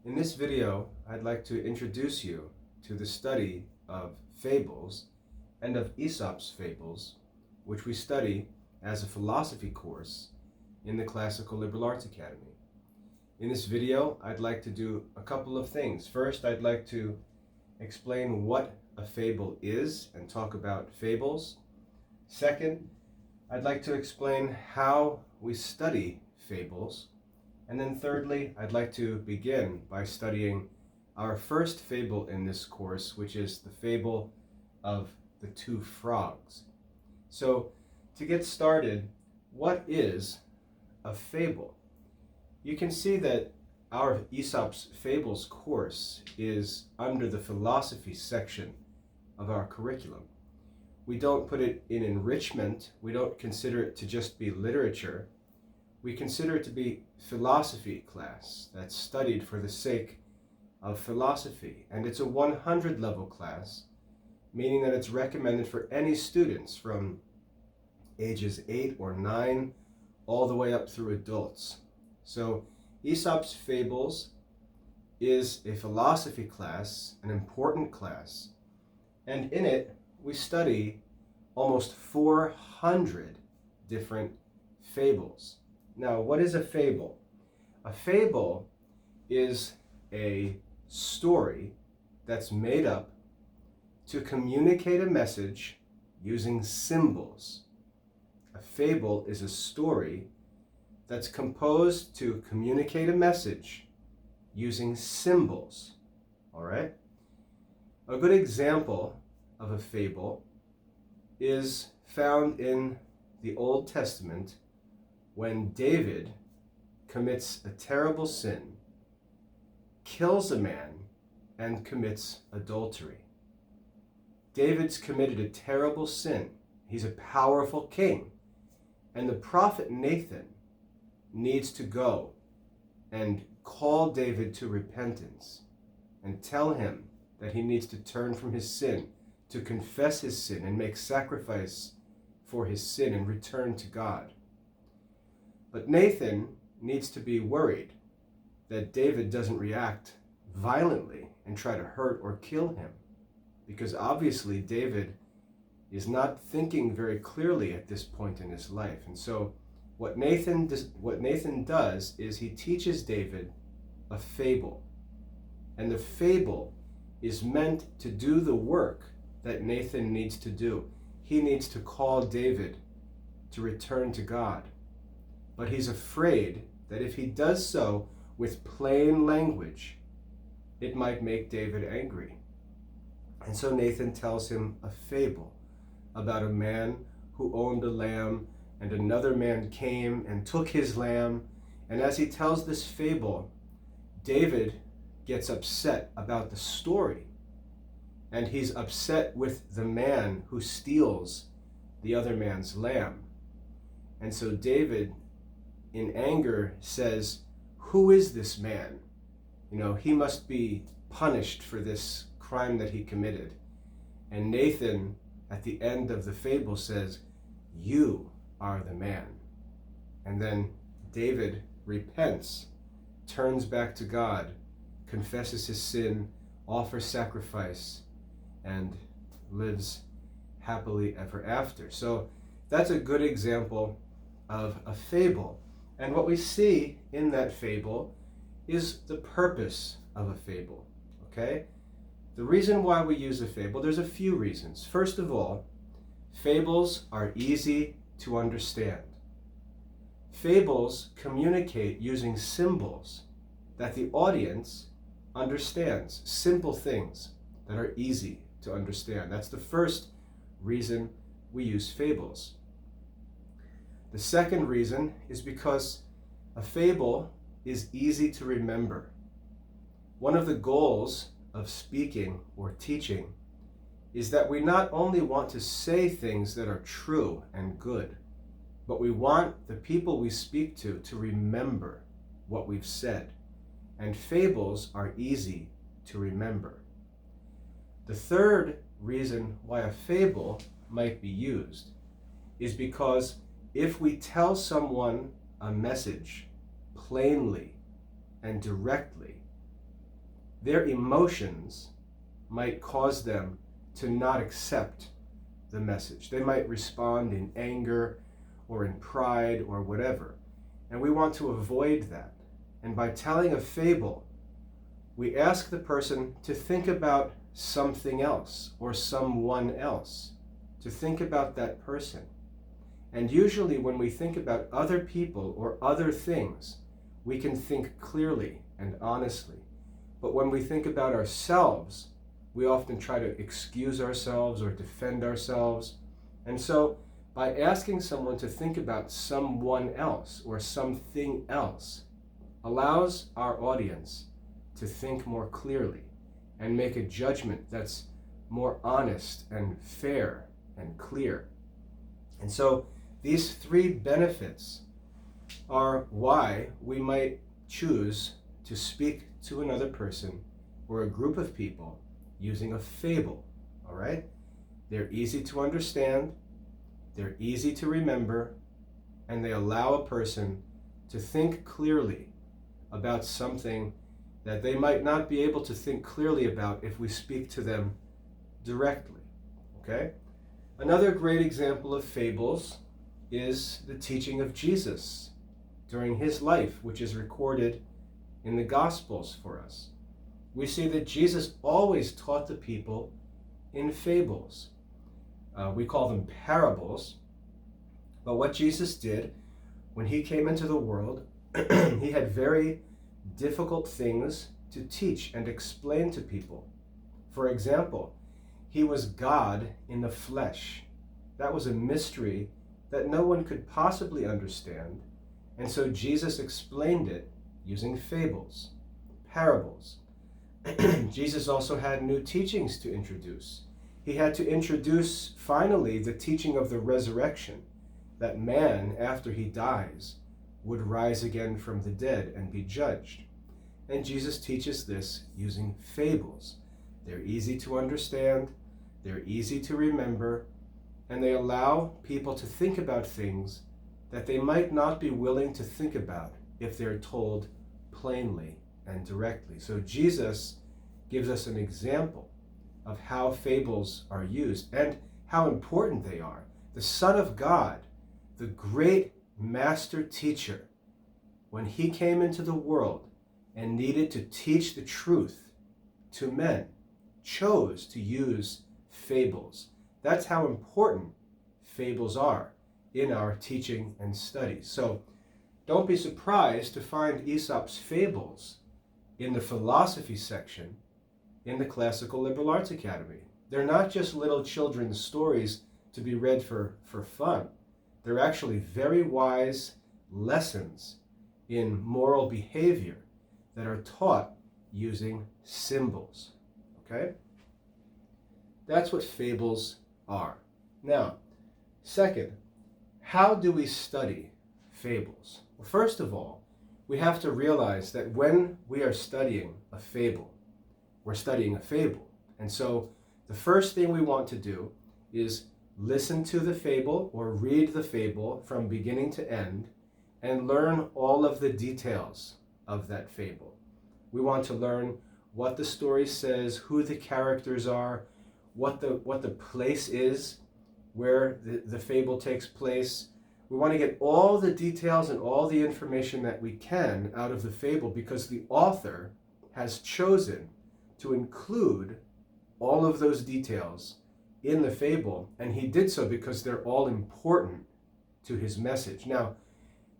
In this video, I'd like to introduce you to the study of fables and of Aesop's fables, which we study as a philosophy course in the Classical Liberal Arts Academy. In this video, I'd like to do a couple of things. First, I'd like to explain what a fable is and talk about fables. Second, I'd like to explain how we study fables. And then thirdly, I'd like to begin by studying our first fable in this course, which is the fable of the two frogs. So, to get started, what is a fable? You can see that our Aesop's Fables course is under the philosophy section of our curriculum. We don't put it in enrichment. We don't consider it to just be literature. We consider it to be philosophy class that's studied for the sake of philosophy. And it's a 100 level class, meaning that it's recommended for any students from ages 8 or 9 all the way up through adults. So Aesop's Fables is a philosophy class, an important class, and in it we study almost 400 different fables. Now, what is a fable? A fable is a story that's made up to communicate a message using symbols. A fable is a story that's composed to communicate a message using symbols. All right? A good example of a fable is found in the Old Testament when David commits a terrible sin, kills a man, and commits adultery. David's committed a terrible sin. He's a powerful king. And the prophet Nathan needs to go and call David to repentance and tell him that he needs to turn from his sin, to confess his sin and make sacrifice for his sin and return to God. But Nathan needs to be worried that David doesn't react violently and try to hurt or kill him, because obviously David is not thinking very clearly at this point in his life. And so what Nathan does is he teaches David a fable. And the fable is meant to do the work that Nathan needs to do. He needs to call David to return to God. But he's afraid that if he does so with plain language, it might make David angry. And so Nathan tells him a fable about a man who owned a lamb, and another man came and took his lamb. And as he tells this fable, David gets upset about the story. And he's upset with the man who steals the other man's lamb. And so David, in anger, says, "Who is this man? He must be punished for this crime that he committed." And Nathan, at the end of the fable, says, "You are the man." And then David repents, turns back to God, confesses his sin, offers sacrifice, and lives happily ever after. So that's a good example of a fable. And what we see in that fable is the purpose of a fable, okay? The reason why we use a fable, there's a few reasons. First of all, fables are easy to understand. Fables communicate using symbols that the audience understands, simple things that are easy to understand. That's the first reason we use fables. The second reason is because a fable is easy to remember. One of the goals of speaking or teaching is that we not only want to say things that are true and good, but we want the people we speak to remember what we've said. And fables are easy to remember. The third reason why a fable might be used is because if we tell someone a message plainly and directly, their emotions might cause them to not accept the message. They might respond in anger or in pride or whatever. And we want to avoid that. And by telling a fable, we ask the person to think about something else or someone else, to think about that person. And usually when we think about other people or other things, we can think clearly and honestly. But when we think about ourselves, we often try to excuse ourselves or defend ourselves. And so by asking someone to think about someone else or something else allows our audience to think more clearly and make a judgment that's more honest and fair and clear. And so these three benefits are why we might choose to speak to another person or a group of people using a fable, all right? They're easy to understand, they're easy to remember, and they allow a person to think clearly about something that they might not be able to think clearly about if we speak to them directly, okay? Another great example of fables is the teaching of Jesus during his life, which is recorded in the Gospels for us. We see that Jesus always taught the people in fables. We call them parables. But what Jesus did when he came into the world, he had very difficult things to teach and explain to people. For example, he was God in the flesh. That was a mystery that no one could possibly understand. And so Jesus explained it using fables, parables. Jesus also had new teachings to introduce. He had to introduce, finally, the teaching of the resurrection, that man, after he dies, would rise again from the dead and be judged. And Jesus teaches this using fables. They're easy to understand, they're easy to remember, and they allow people to think about things that they might not be willing to think about if they're told plainly and directly. So Jesus gives us an example of how fables are used and how important they are. The Son of God, the great master teacher, when he came into the world and needed to teach the truth to men, chose to use fables. That's how important fables are in our teaching and studies. So don't be surprised to find Aesop's fables in the philosophy section in the Classical Liberal Arts Academy. They're not just little children's stories to be read for fun. They're actually very wise lessons in moral behavior that are taught using symbols. Okay? That's what fables are. Now, second, how do we study fables? Well, first of all, we have to realize that when we are studying a fable, we're studying a fable. And so the first thing we want to do is listen to the fable or read the fable from beginning to end and learn all of the details of that fable. We want to learn what the story says, who the characters are, what the place is where the fable takes place. We want to get all the details and all the information that we can out of the fable because the author has chosen to include all of those details in the fable, and he did so because they're all important to his message. Now,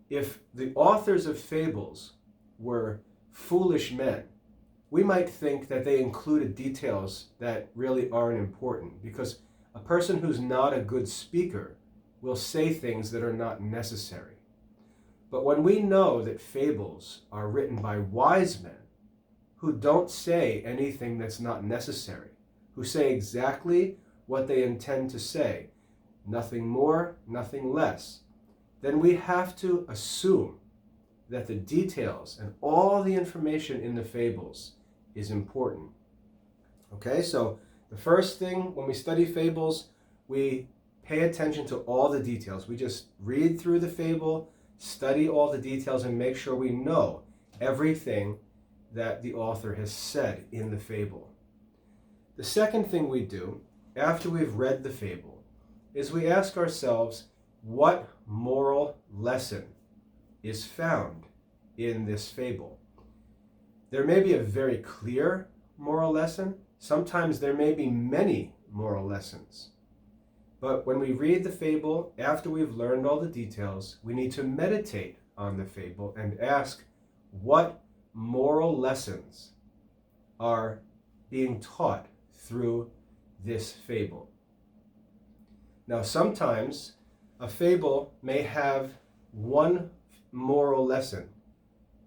if the authors of fables were foolish men, we might think that they included details that really aren't important, because a person who's not a good speaker will say things that are not necessary. But when we know that fables are written by wise men who don't say anything that's not necessary, who say exactly what they intend to say, nothing more, nothing less, then we have to assume that the details and all the information in the fables is important. Okay, so the first thing when we study fables, we pay attention to all the details. We just read through the fable, study all the details, and make sure we know everything that the author has said in the fable. The second thing we do after we've read the fable is we ask ourselves, what moral lesson is found in this fable? There may be a very clear moral lesson. Sometimes there may be many moral lessons. But when we read the fable, after we've learned all the details, we need to meditate on the fable and ask, what moral lessons are being taught through this fable? Now, sometimes a fable may have one moral lesson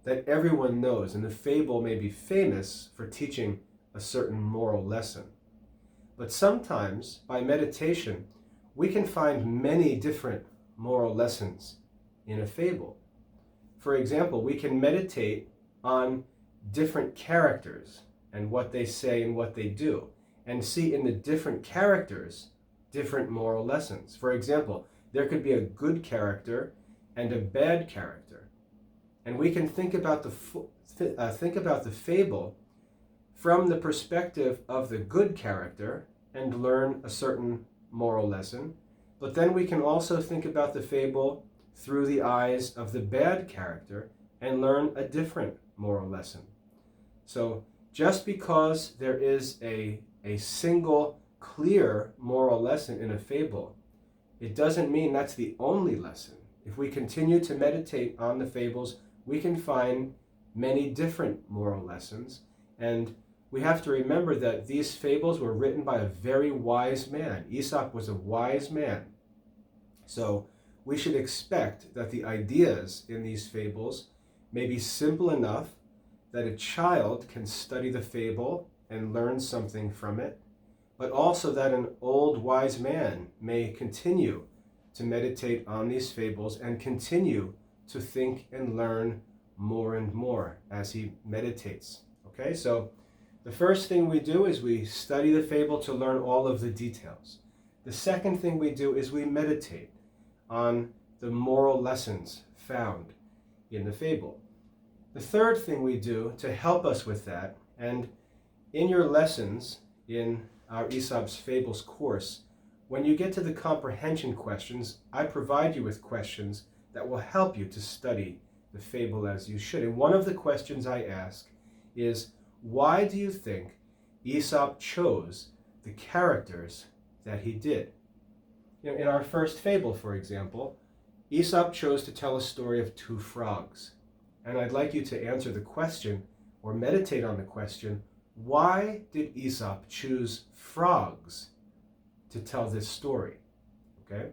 that everyone knows, and the fable may be famous for teaching a certain moral lesson. But sometimes, by meditation, we can find many different moral lessons in a fable. For example, we can meditate on different characters and what they say and what they do, and see in the different characters different moral lessons. For example, there could be a good character and a bad character, and we can think about the fable from the perspective of the good character and learn a certain moral lesson. But then we can also think about the fable through the eyes of the bad character and learn a different moral lesson. So just because there is a single clear moral lesson in a fable, it doesn't mean that's the only lesson. If we continue to meditate on the fables, we can find many different moral lessons. And we have to remember that these fables were written by a very wise man. Aesop was a wise man. So we should expect that the ideas in these fables may be simple enough that a child can study the fable and learn something from it, but also that an old wise man may continue to meditate on these fables and continue to think and learn more and more as he meditates. Okay, so the first thing we do is we study the fable to learn all of the details. The second thing we do is we meditate on the moral lessons found in the fable. The third thing we do to help us with that, and in your lessons in our Aesop's Fables course, when you get to the comprehension questions, I provide you with questions that will help you to study the fable as you should. And one of the questions I ask is, why do you think Aesop chose the characters that he did? In our first fable, for example, Aesop chose to tell a story of two frogs. And I'd like you to answer the question, or meditate on the question, why did Aesop choose frogs to tell this story? Okay?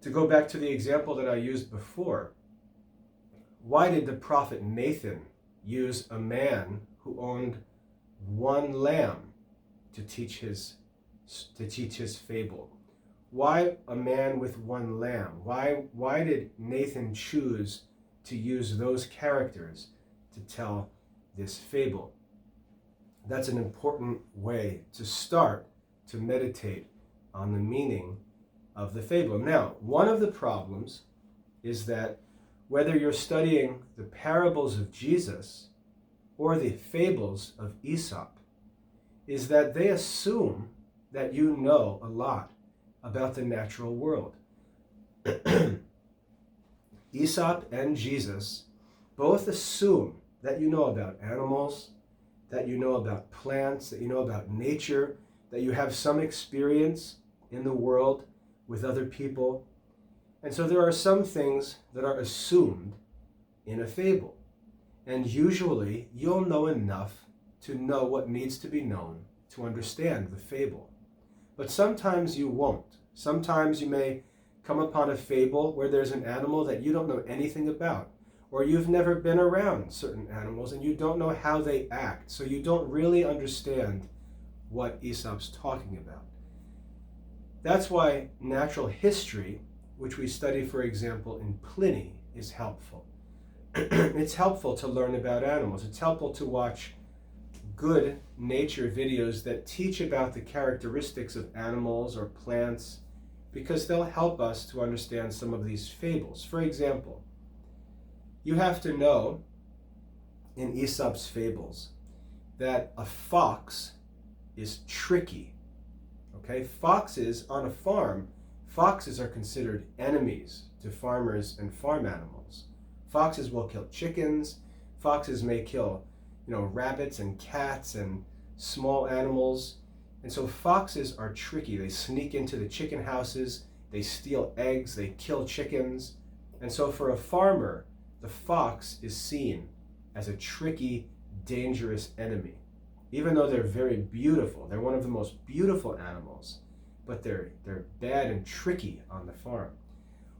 To go back to the example that I used before, why did the prophet Nathan use a man who owned one lamb to teach his fable? Why a man with one lamb? Why did Nathan choose to use those characters to tell this fable? That's an important way to start to meditate on the meaning of the fable. Now, one of the problems is that whether you're studying the parables of Jesus or the fables of Aesop, is that they assume that you know a lot about the natural world. Aesop and Jesus both assume that you know about animals, that you know about plants, that you know about nature, that you have some experience in the world with other people. And so there are some things that are assumed in a fable. And usually you'll know enough to know what needs to be known to understand the fable. But sometimes you won't. Sometimes you may come upon a fable where there's an animal that you don't know anything about, or you've never been around certain animals and you don't know how they act, so you don't really understand what Aesop's talking about. That's why natural history, which we study, for example, in Pliny, is helpful. It's helpful to learn about animals. It's helpful to watch good nature videos that teach about the characteristics of animals or plants, because they'll help us to understand some of these fables. For example, you have to know in Aesop's fables that a fox is tricky. Okay, foxes on a farm, foxes are considered enemies to farmers and farm animals. Foxes will kill chickens. Foxes may kill, rabbits and cats and small animals. And so foxes are tricky. They sneak into the chicken houses, they steal eggs, they kill chickens. And so for a farmer, the fox is seen as a tricky, dangerous enemy. Even though they're very beautiful, they're one of the most beautiful animals, but they're bad and tricky on the farm.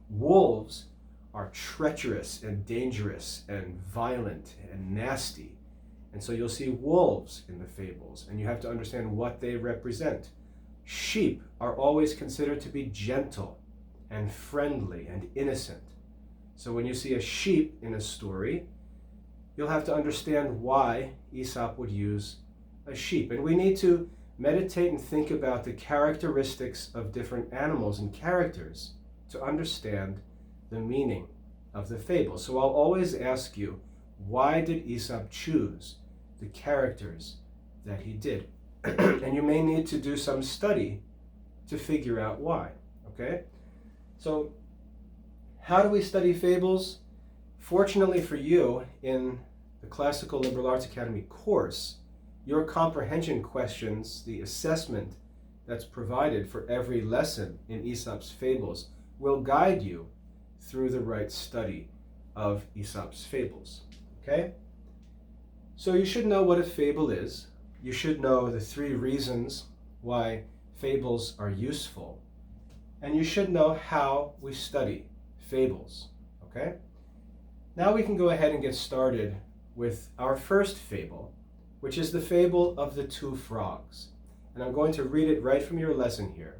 Wolves are treacherous and dangerous and violent and nasty. And so you'll see wolves in the fables, and you have to understand what they represent. Sheep are always considered to be gentle and friendly and innocent. So when you see a sheep in a story, you'll have to understand why Aesop would use a sheep. And we need to meditate and think about the characteristics of different animals and characters to understand the meaning of the fable. So I'll always ask you, why did Aesop choose the characters that he did? And you may need to do some study to figure out why, okay? So how do we study fables? Fortunately for you, in the Classical Liberal Arts Academy course, your comprehension questions, the assessment that's provided for every lesson in Aesop's fables, will guide you through the right study of Aesop's fables, okay? So you should know what a fable is. You should know the 3 reasons why fables are useful. And you should know how we study fables, okay? Now we can go ahead and get started with our first fable, which is the fable of the 2 frogs. And I'm going to read it right from your lesson here.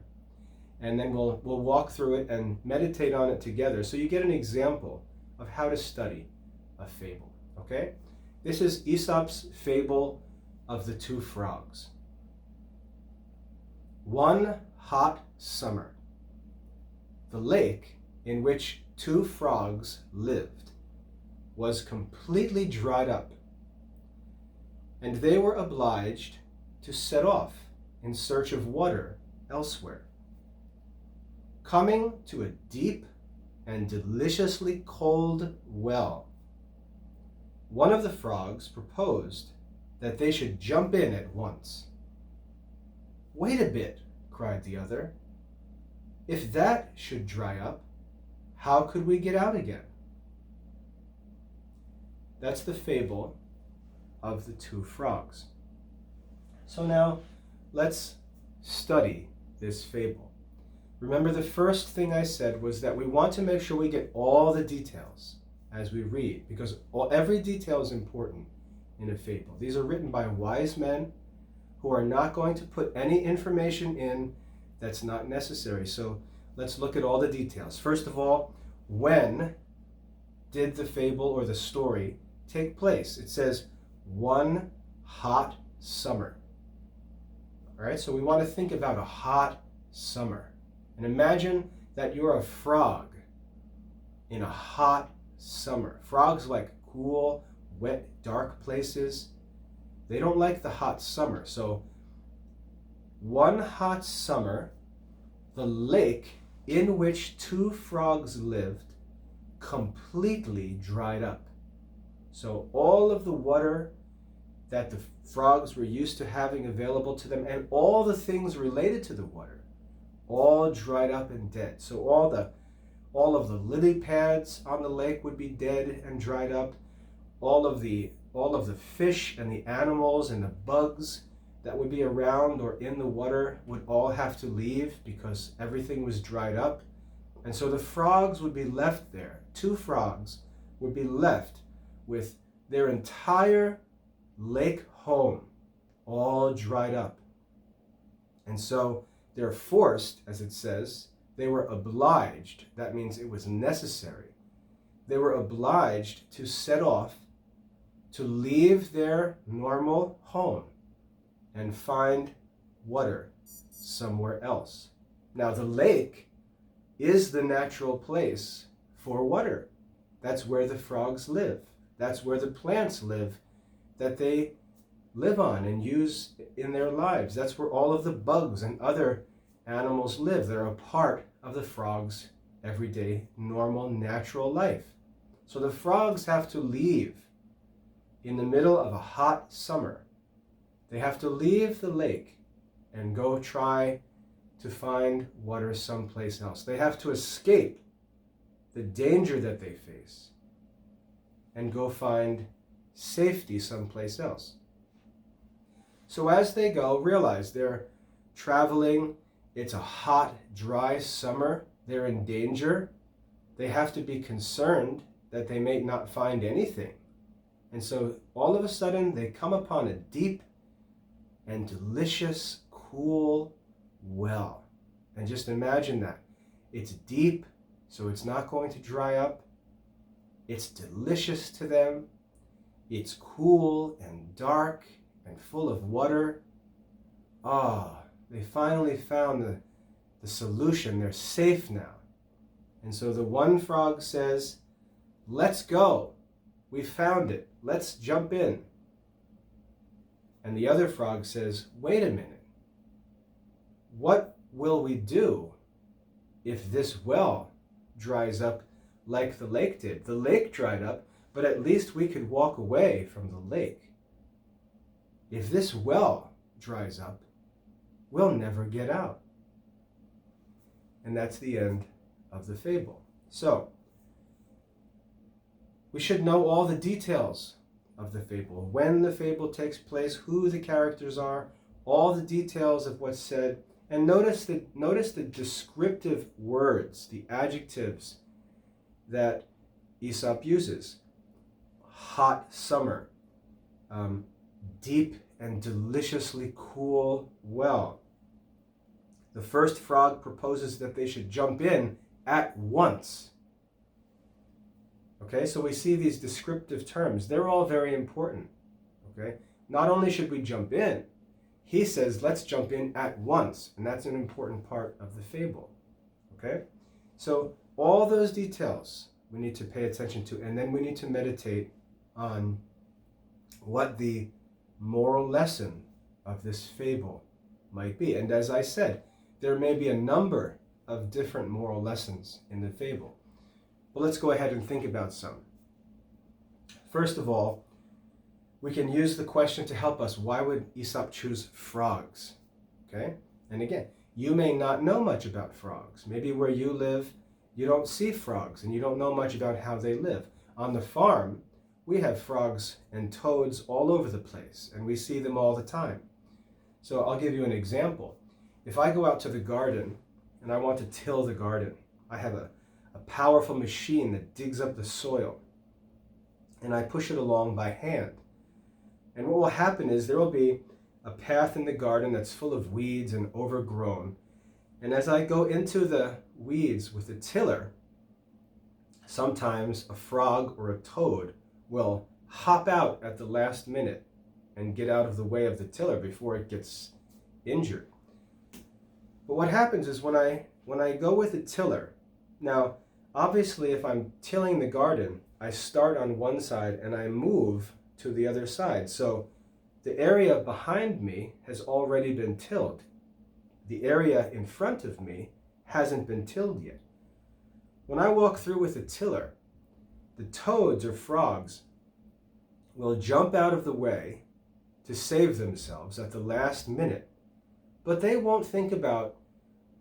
And then we'll walk through it and meditate on it together so you get an example of how to study a fable, okay? This is Aesop's fable of the 2 frogs. One hot summer, the lake in which 2 frogs lived was completely dried up, and they were obliged to set off in search of water elsewhere. Coming to a deep and deliciously cold well, one of the frogs proposed that they should jump in at once. "Wait a bit," cried the other. "If that should dry up, how could we get out again?" That's the fable of the 2 frogs. So now let's study this fable. Remember, the first thing I said was that we want to make sure we get all the details as we read, because every detail is important in a fable. These are written by wise men who are not going to put any information in that's not necessary. So let's look at all the details. First of all, when did the fable or the story take place? It says one hot summer. All right, so we want to think about a hot summer. And imagine that you're a frog in a hot summer. Frogs like cool, wet, dark places. They don't like the hot summer. So one hot summer, the lake in which 2 frogs lived completely dried up. So all of the water that the frogs were used to having available to them, and all the things related to the water, all dried up and dead. So all of the lily pads on the lake would be dead and dried up. All of the fish and the animals and the bugs that would be around or in the water would all have to leave because everything was dried up. And so the frogs would be left there. 2 frogs would be left with their entire lake home all dried up. And so they're forced, as it says, they were obliged, that means it was necessary, they were obliged to set off to leave their normal home and find water somewhere else. Now the lake is the natural place for water. That's where the frogs live. That's where the plants live that they live on and use in their lives. That's where all of the bugs and other animals live. They're a part of the frog's everyday, normal, natural life. So the frogs have to leave in the middle of a hot summer. They have to leave the lake and go try to find water someplace else. They have to escape the danger that they face and go find safety someplace else. So as they go, realize they're traveling. It's a hot, dry summer. They're in danger. They have to be concerned that they may not find anything. And so all of a sudden they come upon a deep and delicious, cool well. And just imagine that. It's deep, so it's not going to dry up. It's delicious to them. It's cool and dark and full of water. They finally found the solution. They're safe now. And so the one frog says, "Let's go. We found it. Let's jump in." And the other frog says, "Wait a minute. What will we do if this well dries up like the lake did? The lake dried up, but at least we could walk away from the lake. If this well dries up, we'll never get out." And that's the end of the fable. So, we should know all the details of the fable, when the fable takes place, who the characters are, all the details of what's said, and notice the descriptive words, the adjectives that Aesop uses. Hot summer, deep and deliciously cool well. The first frog proposes that they should jump in at once. Okay, so we see these descriptive terms. They're all very important. Okay, not only should we jump in, he says, let's jump in at once. And that's an important part of the fable. Okay, so all those details we need to pay attention to, and then we need to meditate on what the moral lesson of this fable might be. And as I said, there may be a number of different moral lessons in the fable. Well, let's go ahead and think about some. First of all, we can use the question to help us. Why would Aesop choose frogs? Okay? And again, you may not know much about frogs. Maybe where you live, you don't see frogs and you don't know much about how they live. On the farm, we have frogs and toads all over the place, and we see them all the time. So I'll give you an example. If I go out to the garden and I want to till the garden, I have a powerful machine that digs up the soil, and I push it along by hand. And what will happen is there will be a path in the garden that's full of weeds and overgrown. And as I go into the weeds with the tiller, sometimes a frog or a toad will hop out at the last minute and get out of the way of the tiller before it gets injured. But what happens is when I go with the tiller, now obviously if I'm tilling the garden, I start on one side and I move to the other side. So the area behind me has already been tilled. The area in front of me hasn't been tilled yet. When I walk through with a tiller, the toads or frogs will jump out of the way to save themselves at the last minute, but they won't think about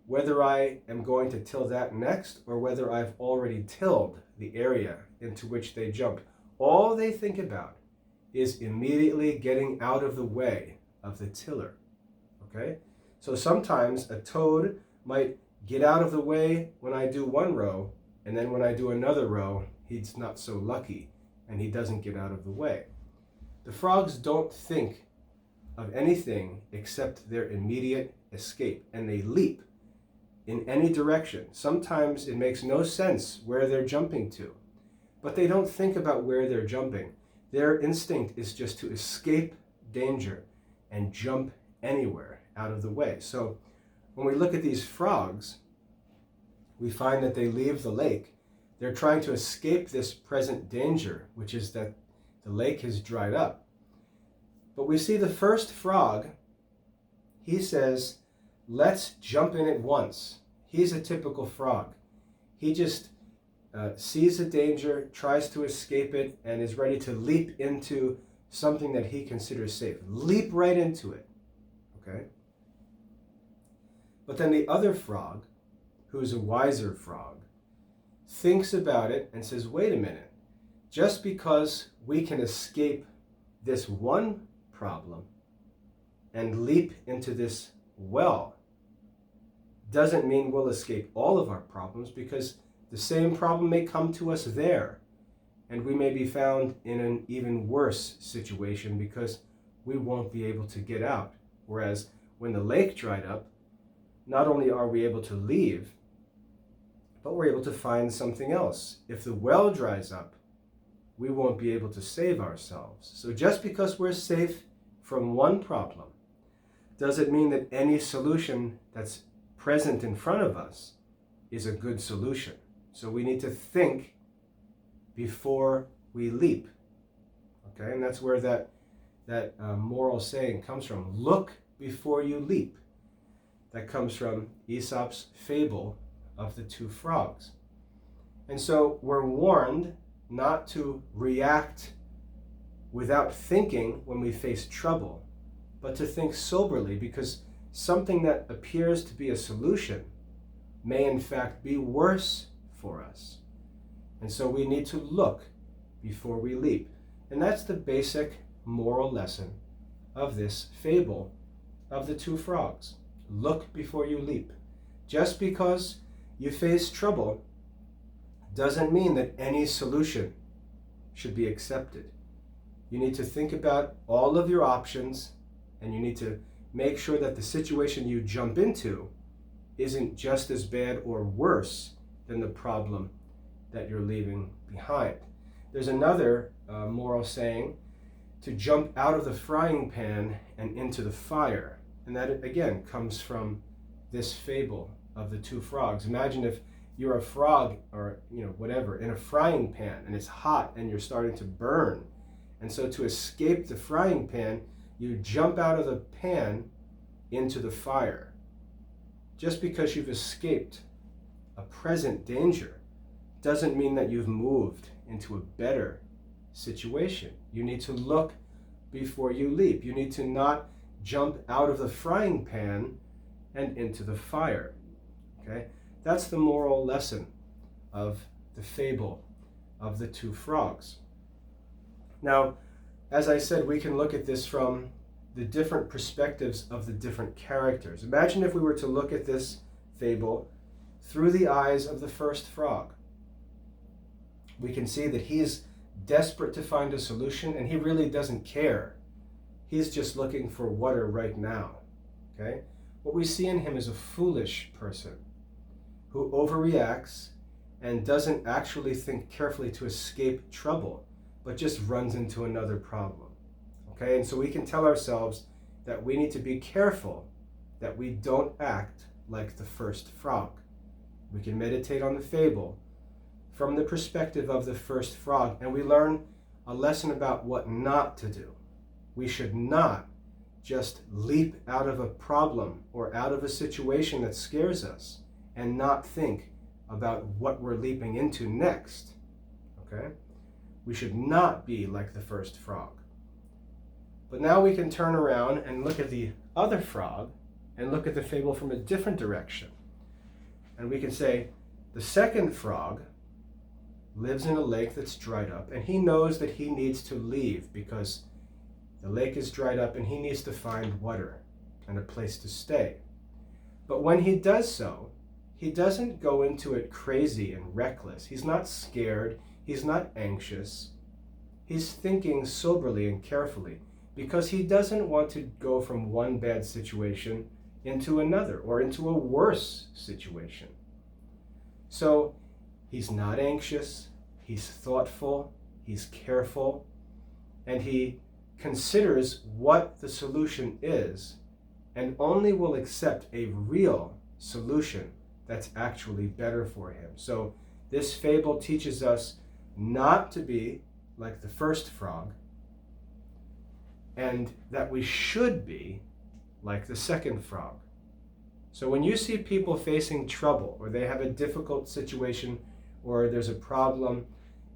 whether I am going to till that next or whether I've already tilled the area into which they jumped. All they think about is immediately getting out of the way of the tiller. Okay? So sometimes a toad might get out of the way when I do one row, and then when I do another row, he's not so lucky and he doesn't get out of the way. The frogs don't think of anything except their immediate escape, and they leap in any direction. Sometimes it makes no sense where they're jumping to, but they don't think about where they're jumping. Their instinct is just to escape danger and jump anywhere out of the way. So when we look at these frogs, we find that they leave the lake. They're trying to escape this present danger, which is that the lake has dried up. But we see the first frog, he says, let's jump in at once. He's a typical frog. He just sees a danger, tries to escape it, and is ready to leap into something that he considers safe. Leap right into it. Okay? But then the other frog, who's a wiser frog, thinks about it and says, wait a minute, just because we can escape this one problem and leap into this well doesn't mean we'll escape all of our problems, because the same problem may come to us there, and we may be found in an even worse situation because we won't be able to get out. Whereas when the lake dried up, not only are we able to leave, but we're able to find something else. If the well dries up, we won't be able to save ourselves. So just because we're safe from one problem doesn't mean that any solution that's present in front of us is a good solution. So we need to think before we leap. Okay, and that's where that moral saying comes from. Look before you leap. That comes from Aesop's Fable of the two frogs. And so we're warned not to react without thinking when we face trouble, but to think soberly, because something that appears to be a solution may in fact be worse for us. And so we need to look before we leap. And that's the basic moral lesson of this fable of the two frogs. Look before you leap. Just because you face trouble doesn't mean that any solution should be accepted. You need to think about all of your options, and you need to make sure that the situation you jump into isn't just as bad or worse than the problem that you're leaving behind. There's another moral saying, to jump out of the frying pan and into the fire. And that, again, comes from this fable of the two frogs. Imagine if you're a frog, or whatever, in a frying pan, and it's hot and you're starting to burn. And so to escape the frying pan, you jump out of the pan into the fire. Just because you've escaped a present danger doesn't mean that you've moved into a better situation. You need to look before you leap. You need to not jump out of the frying pan and into the fire. Okay? That's the moral lesson of the fable of the two frogs. Now, as I said, we can look at this from the different perspectives of the different characters. Imagine if we were to look at this fable through the eyes of the first frog. We can see that he's desperate to find a solution, and he really doesn't care. He's just looking for water right now. Okay? What we see in him is a foolish person who overreacts and doesn't actually think carefully to escape trouble, but just runs into another problem. Okay? And so we can tell ourselves that we need to be careful that we don't act like the first frog. We can meditate on the fable from the perspective of the first frog, and we learn a lesson about what not to do. We should not just leap out of a problem or out of a situation that scares us and not think about what we're leaping into next. Okay? We should not be like the first frog. But now we can turn around and look at the other frog and look at the fable from a different direction. And we can say, the second frog lives in a lake that's dried up, and he knows that he needs to leave because the lake is dried up and he needs to find water and a place to stay. But when he does so, he doesn't go into it crazy and reckless. He's not scared. He's not anxious. He's thinking soberly and carefully because he doesn't want to go from one bad situation into another or into a worse situation. So he's not anxious, he's thoughtful, he's careful, and he considers what the solution is and only will accept a real solution that's actually better for him. So this fable teaches us not to be like the first frog, and that we should be like the second frog. So when you see people facing trouble, or they have a difficult situation, or there's a problem,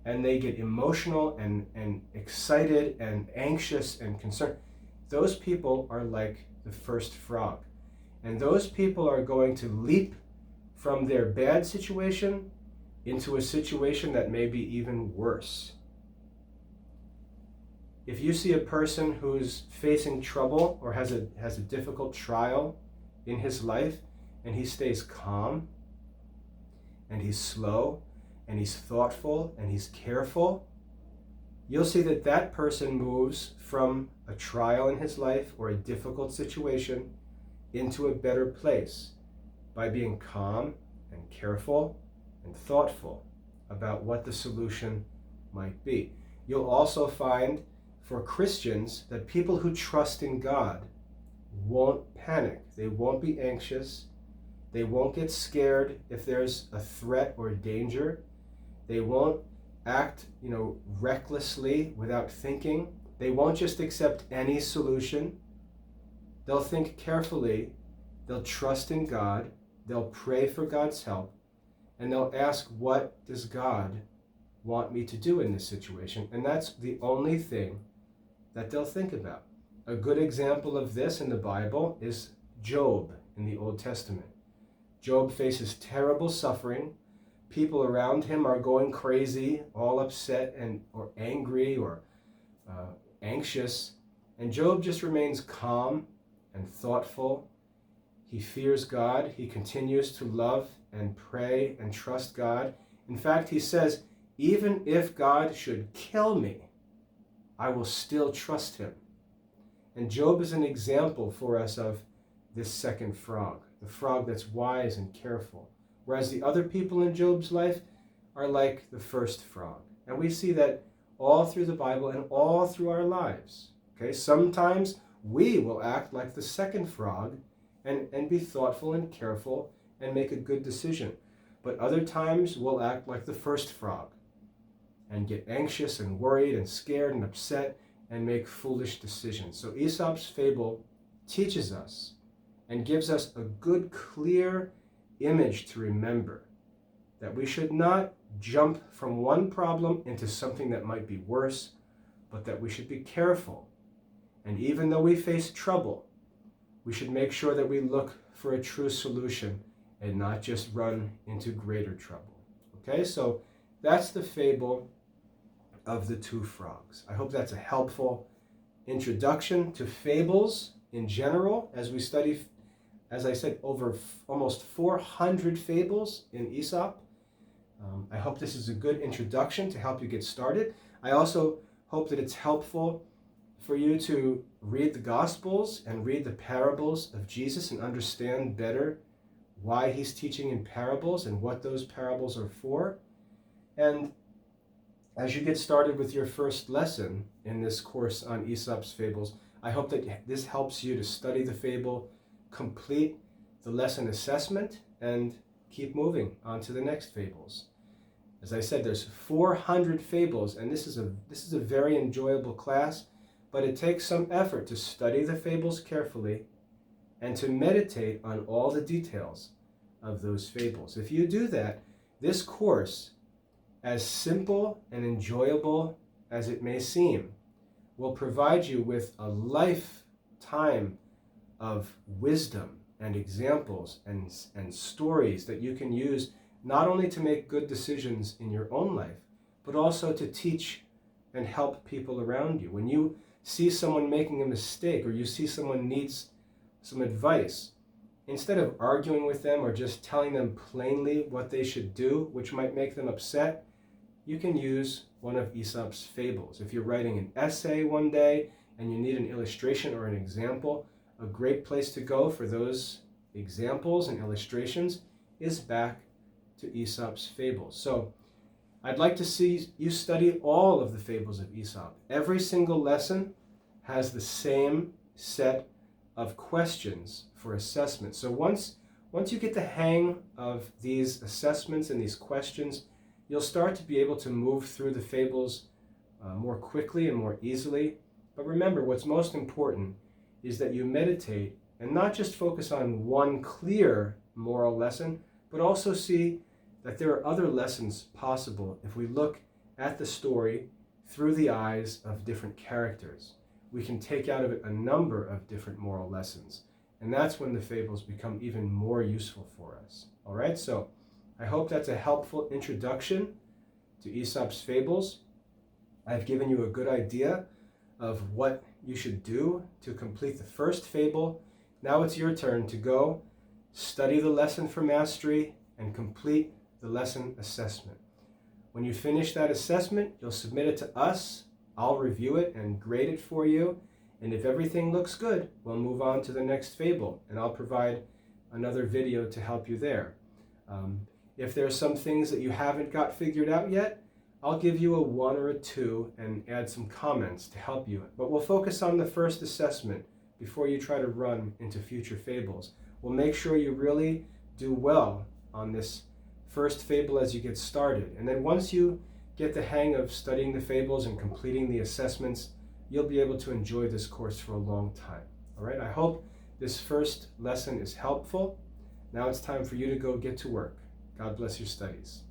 and they get emotional and excited and anxious and concerned, those people are like the first frog. And those people are going to leap from their bad situation into a situation that may be even worse. If you see a person who's facing trouble or has a difficult trial in his life, and he stays calm, and he's slow, and he's thoughtful, and he's careful, you'll see that that person moves from a trial in his life or a difficult situation into a better place by being calm and careful and thoughtful about what the solution might be. You'll also find for Christians that people who trust in God won't panic. They won't be anxious. They won't get scared if there's a threat or danger. They won't act, recklessly without thinking. They won't just accept any solution. They'll think carefully. They'll trust in God. They'll pray for God's help. And they'll ask, what does God want me to do in this situation? And that's the only thing that they'll think about. A good example of this in the Bible is Job in the Old Testament. Job faces terrible suffering. People around him are going crazy, all upset or angry or anxious. And Job just remains calm and thoughtful. He fears God. He continues to love and pray and trust God. In fact, he says, even if God should kill me, I will still trust him. And Job is an example for us of this second frog, the frog that's wise and careful. Whereas the other people in Job's life are like the first frog. And we see that all through the Bible and all through our lives. Okay, sometimes we will act like the second frog and be thoughtful and careful and make a good decision. But other times we'll act like the first frog and get anxious and worried and scared and upset and make foolish decisions. So Aesop's fable teaches us and gives us a good, clear image to remember that we should not jump from one problem into something that might be worse, but that we should be careful. And even though we face trouble, we should make sure that we look for a true solution and not just run into greater trouble. Okay, so that's the fable of the two frogs. I hope that's a helpful introduction to fables in general as we study, as I said, over almost 400 fables in Aesop. I hope this is a good introduction to help you get started. I also hope that it's helpful for you to read the Gospels and read the parables of Jesus and understand better why he's teaching in parables and what those parables are for. And as you get started with your first lesson in this course on Aesop's fables, I hope that this helps you to study the fable, complete the lesson assessment, and keep moving on to the next fables. As I said, there's 400 fables, and this is a very enjoyable class, but it takes some effort to study the fables carefully and to meditate on all the details of those fables. If you do that, this course, as simple and enjoyable as it may seem, will provide you with a lifetime of wisdom and examples and stories that you can use not only to make good decisions in your own life, but also to teach and help people around you. When you see someone making a mistake or you see someone needs some advice, instead of arguing with them or just telling them plainly what they should do, which might make them upset, you can use one of Aesop's fables. If you're writing an essay one day and you need an illustration or an example, a great place to go for those examples and illustrations is back to Aesop's fables. So I'd like to see you study all of the fables of Aesop. Every single lesson has the same set of questions for assessment. So once you get the hang of these assessments and these questions, you'll start to be able to move through the fables more quickly and more easily. But remember, what's most important is that you meditate and not just focus on one clear moral lesson, but also see that there are other lessons possible if we look at the story through the eyes of different characters. We can take out of it a number of different moral lessons. And that's when the fables become even more useful for us. All right, so I hope that's a helpful introduction to Aesop's fables. I've given you a good idea of what you should do to complete the first fable. Now it's your turn to go study the lesson for mastery and complete the lesson assessment. When you finish that assessment, you'll submit it to us. I'll review it and grade it for you. And if everything looks good, we'll move on to the next fable, and I'll provide another video to help you there. If there are some things that you haven't got figured out yet, I'll give you a 1 or a 2 and add some comments to help you. But we'll focus on the first assessment before you try to run into future fables. We'll make sure you really do well on this first fable as you get started. And then once you get the hang of studying the fables and completing the assessments, you'll be able to enjoy this course for a long time. All right, I hope this first lesson is helpful. Now it's time for you to go get to work. God bless your studies.